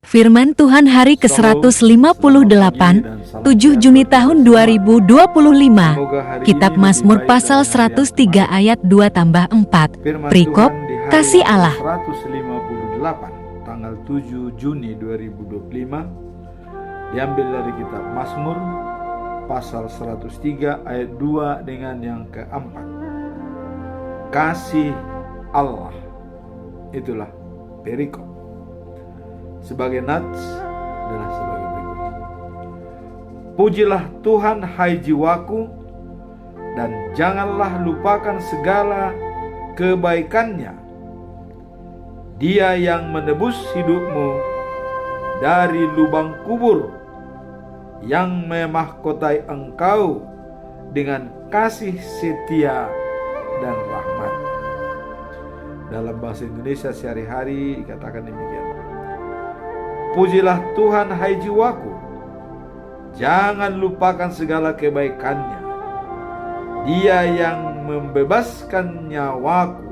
Firman Tuhan hari ke-158, 7 Juni tahun 2025. Kitab Mazmur pasal 103 ayat 2-4. Perikop, kasih Allah. 158 tanggal 7 Juni 2025 diambil dari kitab Mazmur pasal 103 ayat 2 dengan yang keempat. Kasih Allah. Itulah perikop. Sebagai nats adalah sebagai berikut. Pujilah Tuhan hai jiwaku, dan janganlah lupakan segala kebaikannya. Dia yang menebus hidupmu dari lubang kubur, yang memahkotai engkau dengan kasih setia dan rahmat. Dalam bahasa Indonesia sehari-hari dikatakan demikian. Pujilah Tuhan hai jiwaku, jangan lupakan segala kebaikannya. Dia yang membebaskan nyawaku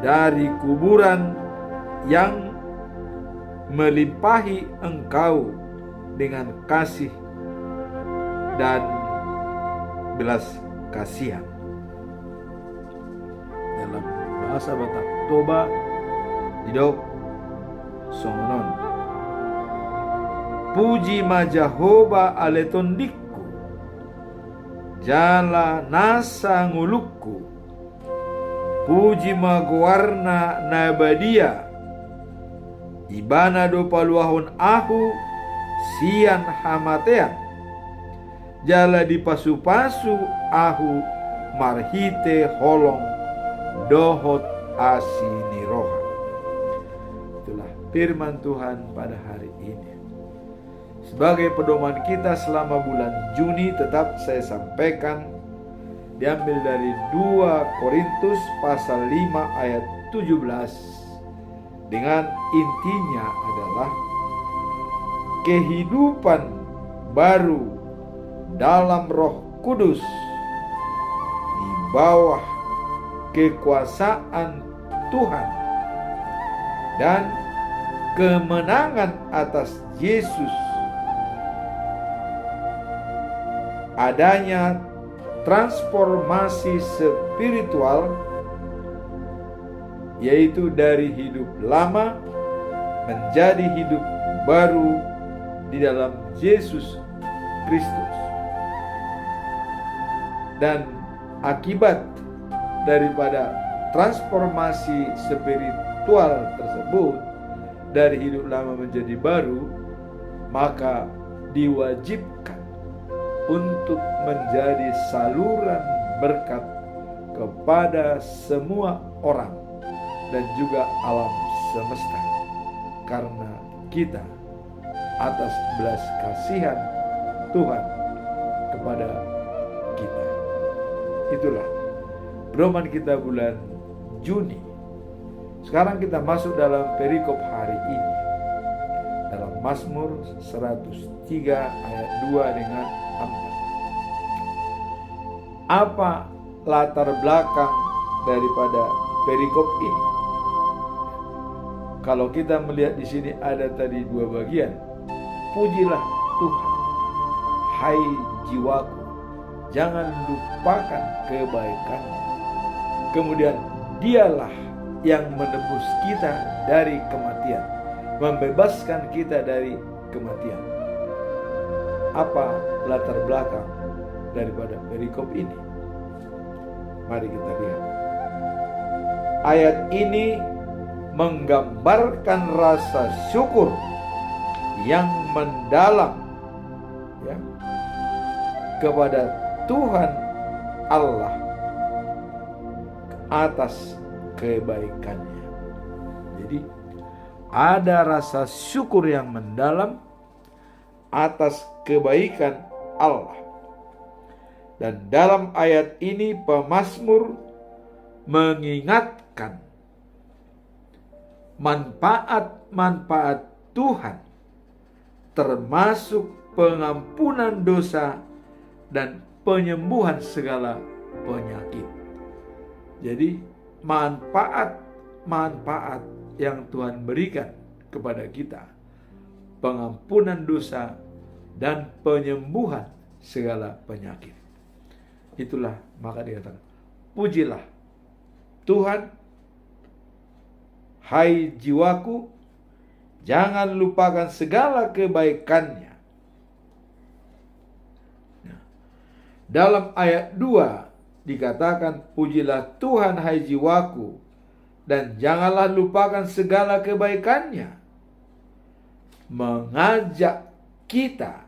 dari kuburan, yang melimpahi engkau dengan kasih dan belas kasihan. Dalam bahasa Batak Toba, Didok Songonon. Puji ma Jehovah aletondikku, jala nasa ngulukku. Puji ma guarna nabadia, ibana do paluahon ahu sian hamatean. Jala di pasu-pasu ahu marhite holong dohot asiniroha. Itulah firman Tuhan pada hari ini. Sebagai pedoman kita selama bulan Juni, tetap saya sampaikan diambil dari 2 Korintus pasal 5 ayat 17 dengan intinya adalah kehidupan baru dalam Roh Kudus di bawah kekuasaan Tuhan, dan kemenangan atas Yesus. Adanya transformasi spiritual, yaitu dari hidup lama menjadi hidup baru di dalam Yesus Kristus. Dan akibat daripada transformasi spiritual tersebut, dari hidup lama menjadi baru, maka diwajibkan untuk menjadi saluran berkat kepada semua orang dan juga alam semesta, karena kita atas belas kasihan Tuhan kepada kita. Itulah pedoman kita bulan Juni. Sekarang kita masuk dalam perikop hari ini, dalam Mazmur 103 ayat 2 dengan 4. Apa latar belakang daripada perikop ini? Kalau kita melihat di sini ada tadi 2 bagian. Pujilah Tuhan hai jiwaku, jangan lupakan kebaikannya. Kemudian dialah yang menebus kita dari kematian, membebaskan kita dari kematian. Apa latar belakang daripada perikop ini? Mari kita lihat. Ayat ini menggambarkan rasa syukur yang mendalam, ya, kepada Tuhan Allah atas kebaikannya. Jadi ada rasa syukur yang mendalam atas kebaikan Allah. Dan dalam ayat ini pemazmur mengingatkan manfaat-manfaat Tuhan, termasuk pengampunan dosa dan penyembuhan segala penyakit. Jadi manfaat-manfaat yang Tuhan berikan kepada kita pengampunan dosa, dan penyembuhan segala penyakit. Itulah maka dikatakan, pujilah Tuhan, hai jiwaku, jangan lupakan segala kebaikannya. Nah, dalam ayat 2 dikatakan, pujilah Tuhan hai jiwaku, dan janganlah lupakan segala kebaikannya. Mengajak kita,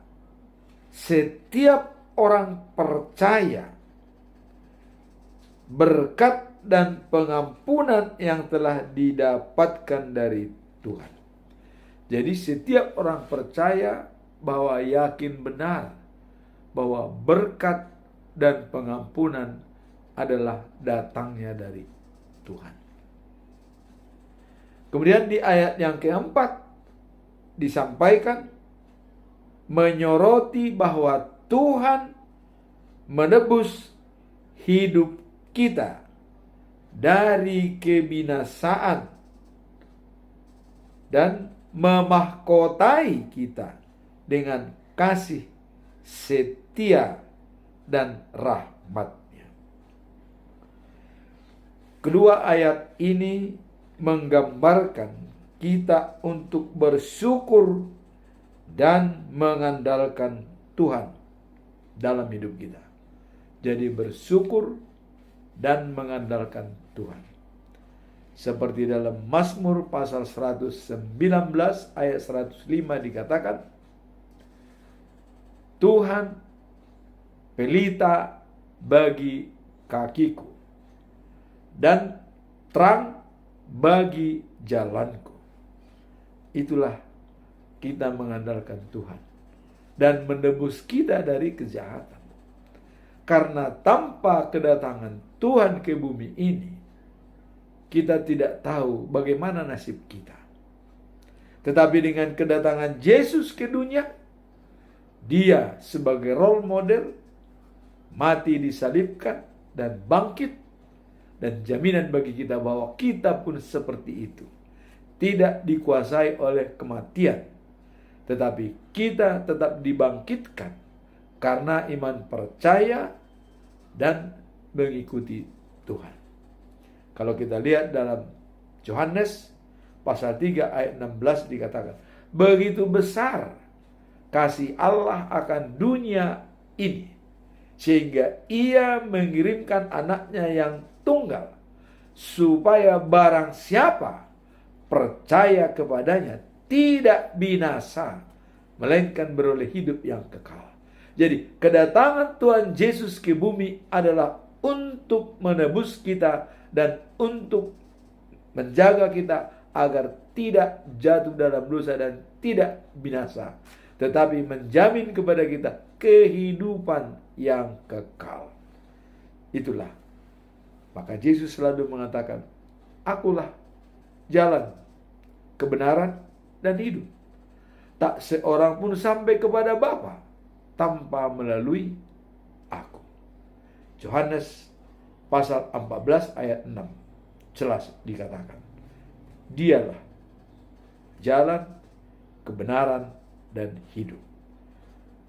setiap orang percaya, berkat dan pengampunan yang telah didapatkan dari Tuhan. Jadi setiap orang percaya bahwa yakin benar bahwa berkat dan pengampunan adalah datangnya dari Tuhan. Kemudian di ayat yang keempat disampaikan menyoroti bahwa Tuhan menebus hidup kita dari kebinasaan dan memahkotai kita dengan kasih setia dan rahmat-Nya. Kedua ayat ini menggambarkan kita untuk bersyukur dan mengandalkan Tuhan dalam hidup kita. Jadi bersyukur dan mengandalkan Tuhan. Seperti dalam Mazmur pasal 119 ayat 105 dikatakan, Tuhan pelita bagi kakiku dan terang bagi jalanku. Itulah kita mengandalkan Tuhan dan menebus kita dari kejahatan. Karena tanpa kedatangan Tuhan ke bumi ini, kita tidak tahu bagaimana nasib kita. Tetapi dengan kedatangan Yesus ke dunia, Dia sebagai role model, mati disalibkan dan bangkit, dan jaminan bagi kita bahwa kita pun seperti itu. Tidak dikuasai oleh kematian, tetapi kita tetap dibangkitkan karena iman percaya dan mengikuti Tuhan. Kalau kita lihat dalam Yohanes pasal 3 ayat 16 dikatakan, begitu besar kasih Allah akan dunia ini, sehingga Ia mengirimkan anaknya yang tunggal, supaya barang siapa percaya kepadanya tidak binasa, melainkan beroleh hidup yang kekal. Jadi kedatangan Tuhan Yesus ke bumi adalah untuk menebus kita dan untuk menjaga kita agar tidak jatuh dalam dosa dan tidak binasa, tetapi menjamin kepada kita kehidupan yang kekal. Itulah maka Yesus selalu mengatakan, akulah jalan, kebenaran, dan hidup. Tak seorang pun sampai kepada Bapa tanpa melalui aku. Yohanes pasal 14 ayat 6 jelas dikatakan, Dialah jalan, kebenaran, dan hidup.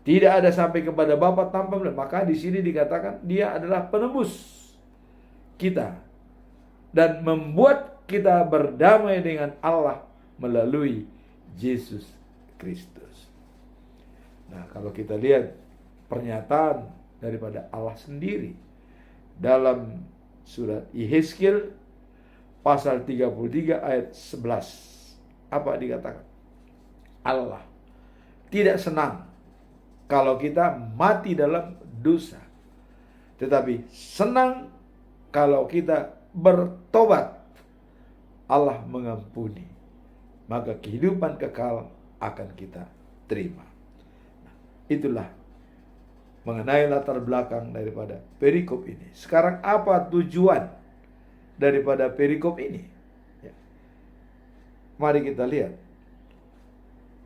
Tidak ada sampai kepada Bapa tanpa melalui. Maka di sini dikatakan Dia adalah penebus kita dan membuat kita berdamai dengan Allah melalui Yesus Kristus. Nah, kalau kita lihat pernyataan daripada Allah sendiri dalam surat Yehezkiel pasal 33 ayat 11, apa dikatakan? Allah tidak senang kalau kita mati dalam dosa, tetapi senang kalau kita bertobat. Allah mengampuni, maka kehidupan kekal akan kita terima. Itulah mengenai latar belakang daripada perikop ini. Sekarang apa tujuan daripada perikop ini? Ya. Mari kita lihat.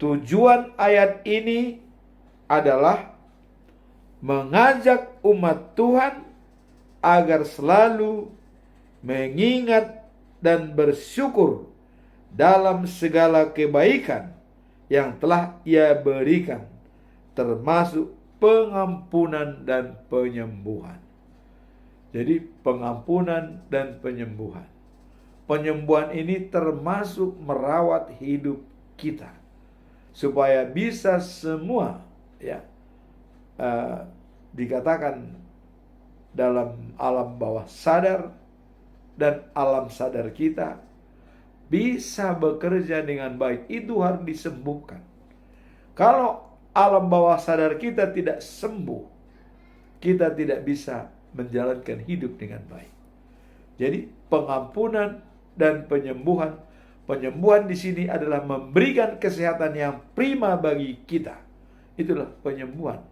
Tujuan ayat ini adalah mengajak umat Tuhan agar selalu mengingat dan bersyukur dalam segala kebaikan yang telah Ia berikan, termasuk pengampunan dan penyembuhan. Jadi pengampunan dan penyembuhan. Penyembuhan ini termasuk merawat hidup kita supaya bisa semua dikatakan dalam alam bawah sadar dan alam sadar kita bisa bekerja dengan baik. Itu harus disembuhkan. Kalau alam bawah sadar kita tidak sembuh, kita tidak bisa menjalankan hidup dengan baik. Jadi pengampunan dan penyembuhan. Penyembuhan di sini adalah memberikan kesehatan yang prima bagi kita. Itulah penyembuhan.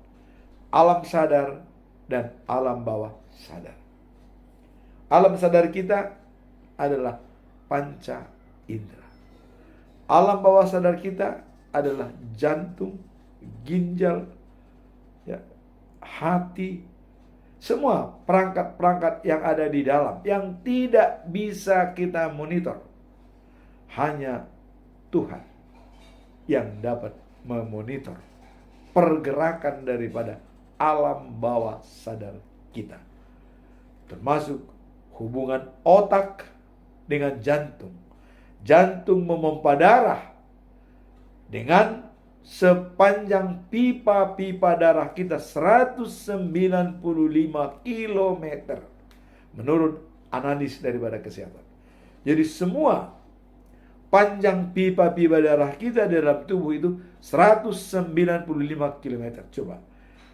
Alam sadar dan alam bawah sadar. Alam sadar kita adalah panca indera. Alam bawah sadar kita adalah jantung, ginjal, hati, semua perangkat-perangkat yang ada di dalam yang tidak bisa kita monitor. Hanya Tuhan yang dapat memonitor pergerakan daripada alam bawah sadar kita, termasuk hubungan otak dengan jantung. Jantung memompa darah dengan sepanjang pipa-pipa darah kita 195 kilometer menurut analis daripada kesehatan. Jadi semua panjang pipa-pipa darah kita dalam tubuh itu 195 kilometer. Coba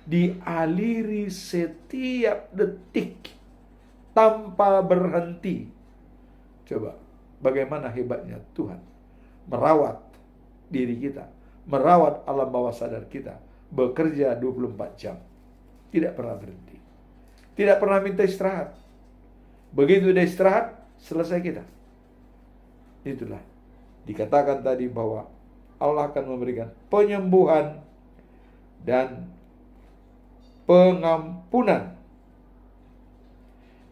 dialiri setiap detik tanpa berhenti. Coba bagaimana hebatnya Tuhan merawat diri kita, merawat alam bawah sadar kita, bekerja 24 jam, tidak pernah berhenti, tidak pernah minta istirahat. Begitu dia istirahat, selesai kita. Itulah dikatakan tadi bahwa Allah akan memberikan penyembuhan dan pengampunan.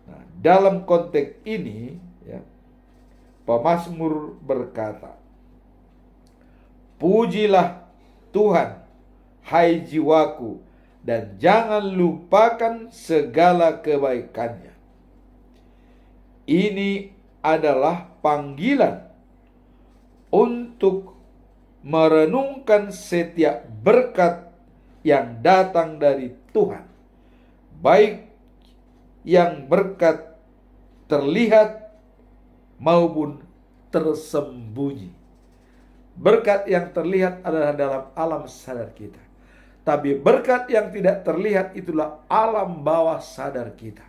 Nah, dalam konteks ini, pemazmur berkata, "Pujilah Tuhan, hai jiwaku, dan jangan lupakan segala kebaikannya." Ini adalah panggilan untuk merenungkan setiap berkat yang datang dari Tuhan, baik yang berkat terlihat maupun tersembunyi. Berkat yang terlihat adalah dalam alam sadar kita, tapi berkat yang tidak terlihat itulah alam bawah sadar kita.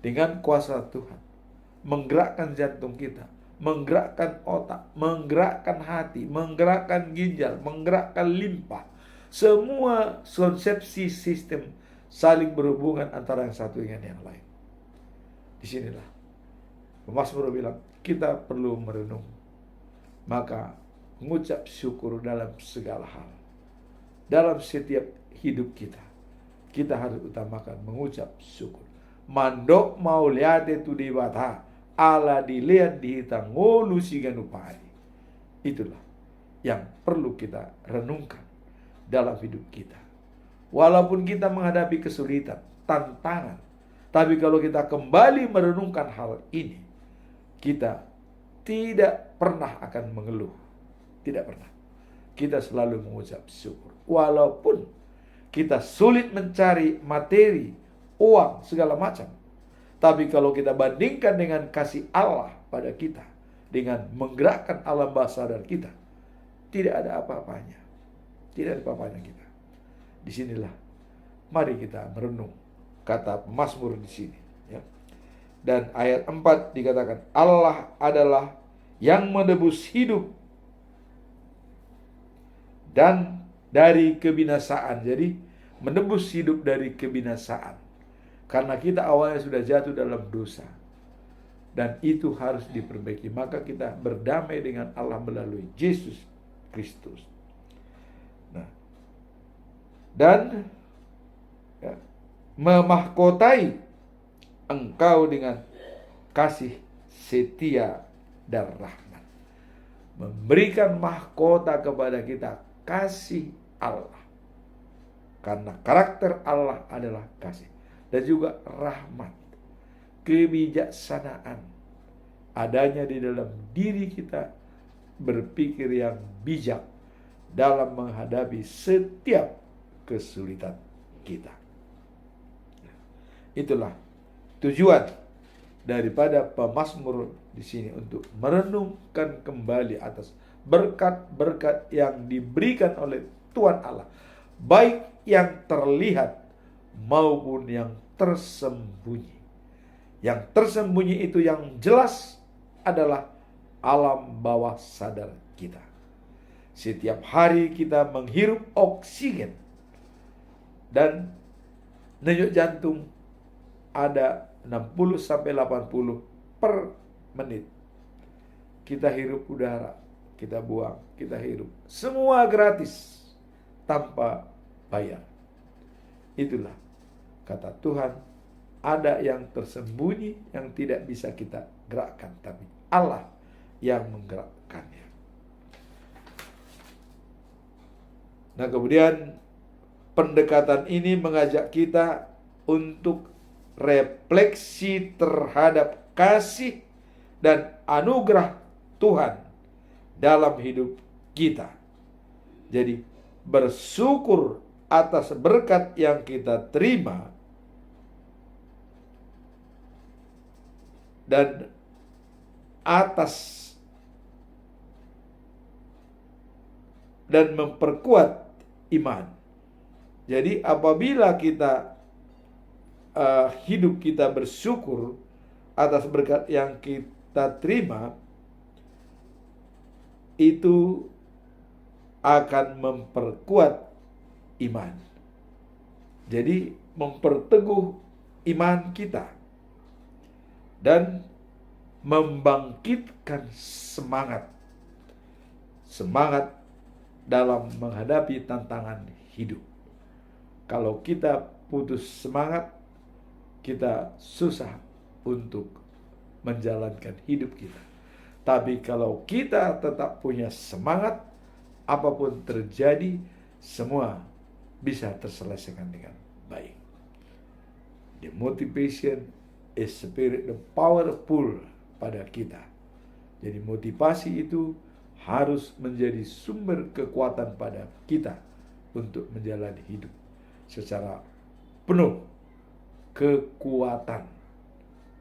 Dengan kuasa Tuhan menggerakkan jantung kita, menggerakkan otak, menggerakkan hati, menggerakkan ginjal, menggerakkan limpa. Semua konsepsi sistem saling berhubungan antara yang satu dengan yang lain. Disinilah pemazmur bilang kita perlu merenung, maka mengucap syukur dalam segala hal. Dalam setiap hidup kita, kita harus utamakan mengucap syukur. Mandok mau lihat itu di bata, ala dilihat dihitang ngolu sigan upari. Itulah yang perlu kita renungkan dalam hidup kita. Walaupun kita menghadapi kesulitan, tantangan, tapi kalau kita kembali merenungkan hal ini, kita tidak pernah akan mengeluh. Tidak pernah. Kita selalu mengucap syukur. Walaupun kita sulit mencari materi, uang, segala macam. Tapi kalau kita bandingkan dengan kasih Allah pada kita, dengan menggerakkan alam bawah sadar kita, tidak ada apa-apanya. Tidak ada apa-apanya kita. Disinilah, mari kita merenung kata pemazmur di sini. Dan ayat 4 dikatakan, Allah adalah yang menebus hidup dan dari kebinasaan. Jadi menebus hidup dari kebinasaan. Karena kita awalnya sudah jatuh dalam dosa. Dan itu harus diperbaiki. Maka kita berdamai dengan Allah melalui Yesus Kristus. Nah, dan memahkotai engkau dengan kasih setia dan rahmat. memberikan mahkota kepada kita, kasih Allah. Karena karakter Allah adalah kasih. Dan juga rahmat, kebijaksanaan adanya di dalam diri kita, berpikir yang bijak dalam menghadapi setiap kesulitan kita. Itulah tujuan daripada pemazmur di sini, untuk merenungkan kembali atas berkat-berkat yang diberikan oleh Tuhan Allah, baik yang terlihat maupun yang tersembunyi. Yang tersembunyi itu yang jelas adalah alam bawah sadar kita. Setiap hari kita menghirup oksigen dan denyut jantung ada 60-80 per menit. Kita hirup udara, kita buang, kita hirup. Semua gratis, tanpa bayar. Itulah kata Tuhan, ada yang tersembunyi yang tidak bisa kita gerakkan, tapi Allah yang menggerakkannya. Nah, kemudian pendekatan ini mengajak kita untuk refleksi terhadap kasih dan anugerah Tuhan dalam hidup kita. Jadi bersyukur atas berkat yang kita terima dan memperkuat iman. Jadi apabila kita hidup kita bersyukur atas berkat yang kita terima, itu akan memperkuat iman. Jadi memperteguh iman kita dan membangkitkan semangat dalam menghadapi tantangan hidup. Kalau kita putus semangat, kita susah untuk menjalankan hidup kita. Tapi kalau kita tetap punya semangat, apapun terjadi, semua bisa terselesaikan dengan baik. The motivation is spirit, the powerful pada kita. Jadi motivasi itu harus menjadi sumber kekuatan pada kita untuk menjalani hidup secara penuh kekuatan,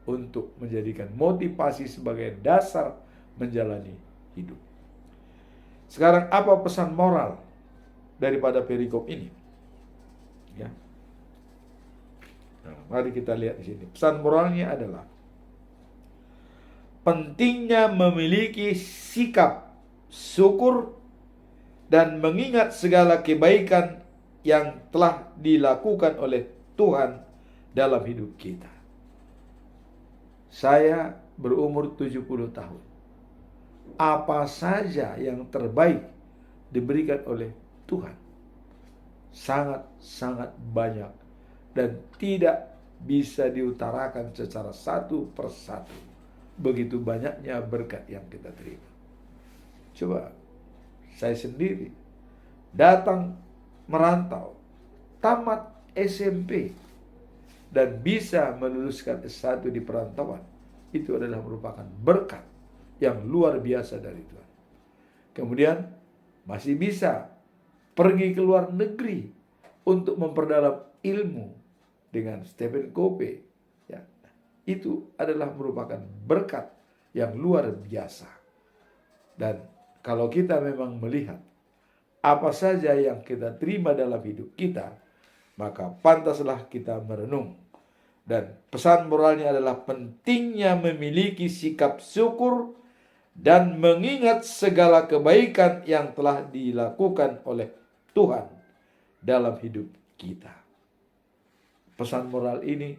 untuk menjadikan motivasi sebagai dasar menjalani hidup. Sekarang apa pesan moral daripada perikop ini? Ya. Nah, mari kita lihat di sini. Pesan moralnya adalah pentingnya memiliki sikap syukur dan mengingat segala kebaikan yang telah dilakukan oleh Tuhan dalam hidup kita. Saya berumur 70 tahun. Apa saja yang terbaik diberikan oleh Tuhan. Sangat-sangat banyak dan tidak bisa diutarakan secara satu persatu. Begitu banyaknya berkat yang kita terima. Coba saya sendiri datang merantau, tamat SMP dan bisa meluluskan S1 di perantauan. Itu adalah merupakan berkat yang luar biasa dari Tuhan. Kemudian masih bisa pergi ke luar negeri untuk memperdalam ilmu dengan Stephen Covey. Ya, itu adalah merupakan berkat yang luar biasa. Dan kalau kita memang melihat apa saja yang kita terima dalam hidup kita, maka pantaslah kita merenung. Dan pesan moralnya adalah pentingnya memiliki sikap syukur dan mengingat segala kebaikan yang telah dilakukan oleh Tuhan dalam hidup kita. Pesan moral ini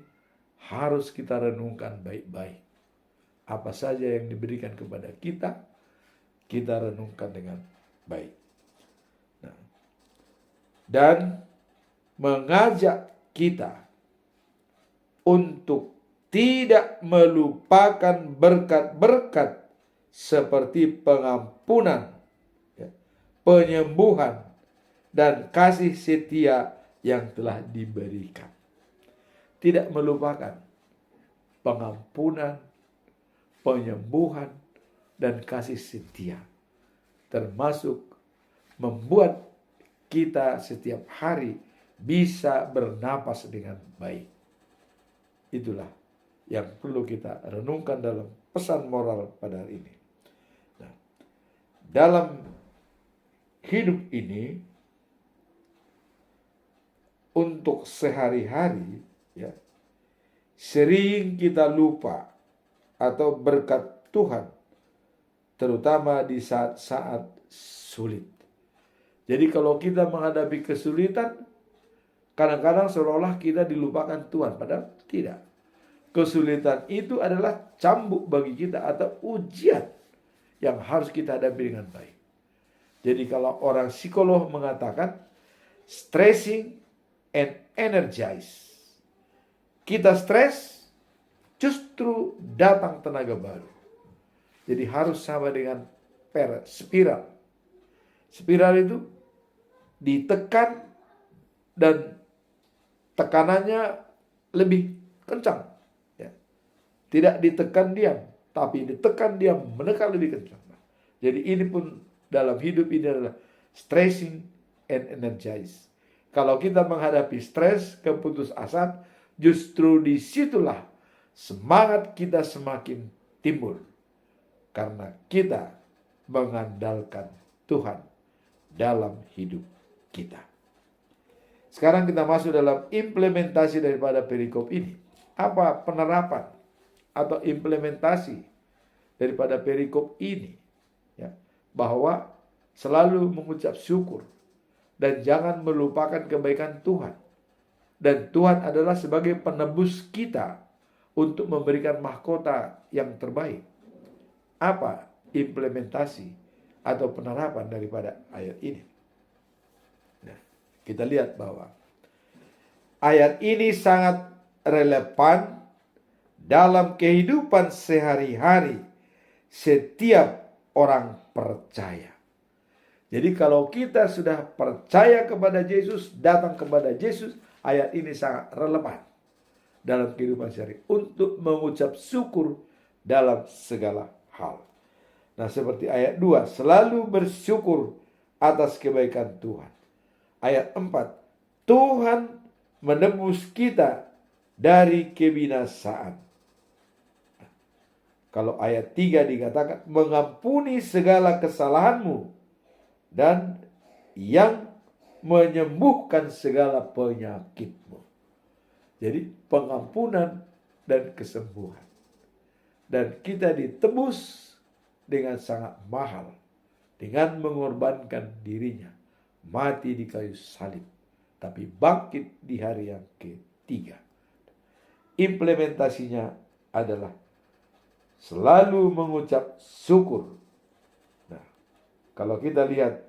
harus kita renungkan baik-baik. Apa saja yang diberikan kepada kita, kita renungkan dengan baik. Nah, dan mengajak kita untuk tidak melupakan berkat-berkat seperti pengampunan, ya, penyembuhan, dan kasih setia yang telah diberikan. Tidak melupakan pengampunan, penyembuhan, dan kasih setia, termasuk membuat kita setiap hari bisa bernapas dengan baik. Itulah yang perlu kita renungkan dalam pesan moral pada hari ini. Nah, dalam hidup ini, untuk sehari-hari, ya, sering kita lupa atau berkat Tuhan, terutama di saat-saat sulit. Jadi kalau kita menghadapi kesulitan, kadang-kadang seolah-olah kita dilupakan Tuhan, padahal tidak. Kesulitan itu adalah cambuk bagi kita atau ujian yang harus kita hadapi dengan baik. Jadi kalau orang psikolog mengatakan stressing and energize. Kita stres, justru datang tenaga baru. Jadi harus sama dengan spiral. Spiral itu ditekan dan tekanannya lebih kencang. Ya. Tidak ditekan diam, tapi ditekan diam, menekan lebih kencang. Jadi ini pun dalam hidup ini adalah stressing and energize. Kalau kita menghadapi stres, keputusasaan, justru disitulah semangat kita semakin timbul. Karena kita mengandalkan Tuhan dalam hidup kita. Sekarang kita masuk dalam implementasi daripada perikop ini. Apa penerapan atau implementasi daripada perikop ini? Ya, bahwa selalu mengucap syukur dan jangan melupakan kebaikan Tuhan. Dan Tuhan adalah sebagai penebus kita untuk memberikan mahkota yang terbaik. Apa implementasi atau penerapan daripada ayat ini? Nah, kita lihat bahwa ayat ini sangat relevan dalam kehidupan sehari-hari setiap orang percaya. Jadi kalau kita sudah percaya kepada Yesus, datang kepada Yesus, ayat ini sangat relevan dalam kehidupan sehari untuk mengucap syukur dalam segala hal. Nah, seperti ayat 2, selalu bersyukur atas kebaikan Tuhan. Ayat 4, Tuhan menebus kita dari kebinasaan. Kalau ayat 3 dikatakan mengampuni segala kesalahanmu dan yang menyembuhkan segala penyakitmu. Jadi pengampunan dan kesembuhan. Dan kita ditebus dengan sangat mahal. Dengan mengorbankan dirinya. Mati di kayu salib. Tapi bangkit di hari yang ketiga. Implementasinya adalah selalu mengucap syukur. Nah, kalau kita lihat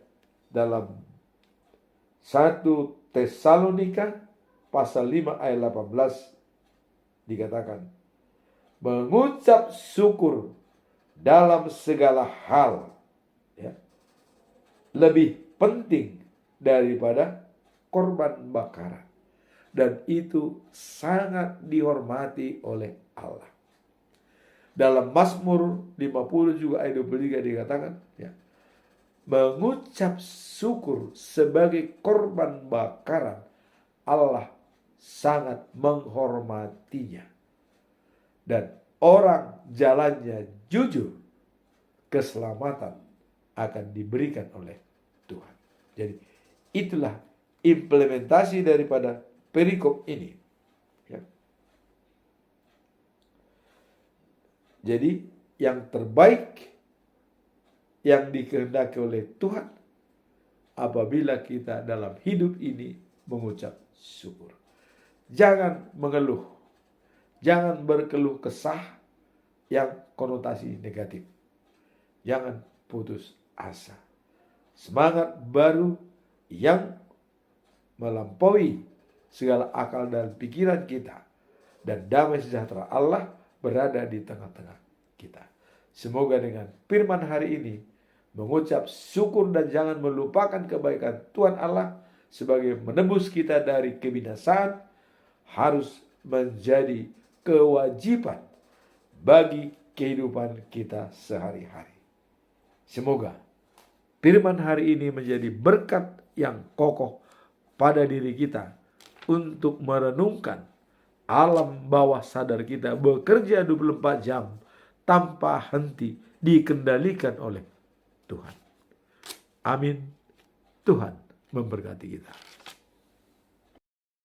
dalam 1 Tesalonika pasal 5 ayat 18 dikatakan mengucap syukur dalam segala hal, ya, lebih penting daripada korban bakaran, dan itu sangat dihormati oleh Allah. Dalam Mazmur 50 juga ayat 23 dikatakan, ya, mengucap syukur sebagai korban bakaran Allah sangat menghormatinya. Dan orang jalannya jujur, keselamatan akan diberikan oleh Tuhan. Jadi itulah implementasi daripada perikop ini. Ya. Jadi yang terbaik yang dikehendaki oleh Tuhan apabila kita dalam hidup ini mengucap syukur. Jangan mengeluh. Jangan berkeluh kesah yang konotasi negatif. Jangan putus asa. Semangat baru yang melampaui segala akal dan pikiran kita. Dan damai sejahtera Allah berada di tengah-tengah kita. Semoga dengan firman hari ini mengucap syukur dan jangan melupakan kebaikan Tuhan Allah sebagai menebus kita dari kebinasaan harus menjadi kewajiban bagi kehidupan kita sehari-hari. Semoga firman hari ini menjadi berkat yang kokoh pada diri kita untuk merenungkan alam bawah sadar kita bekerja 24 jam tanpa henti dikendalikan oleh Tuhan. Amin. Tuhan memberkati kita.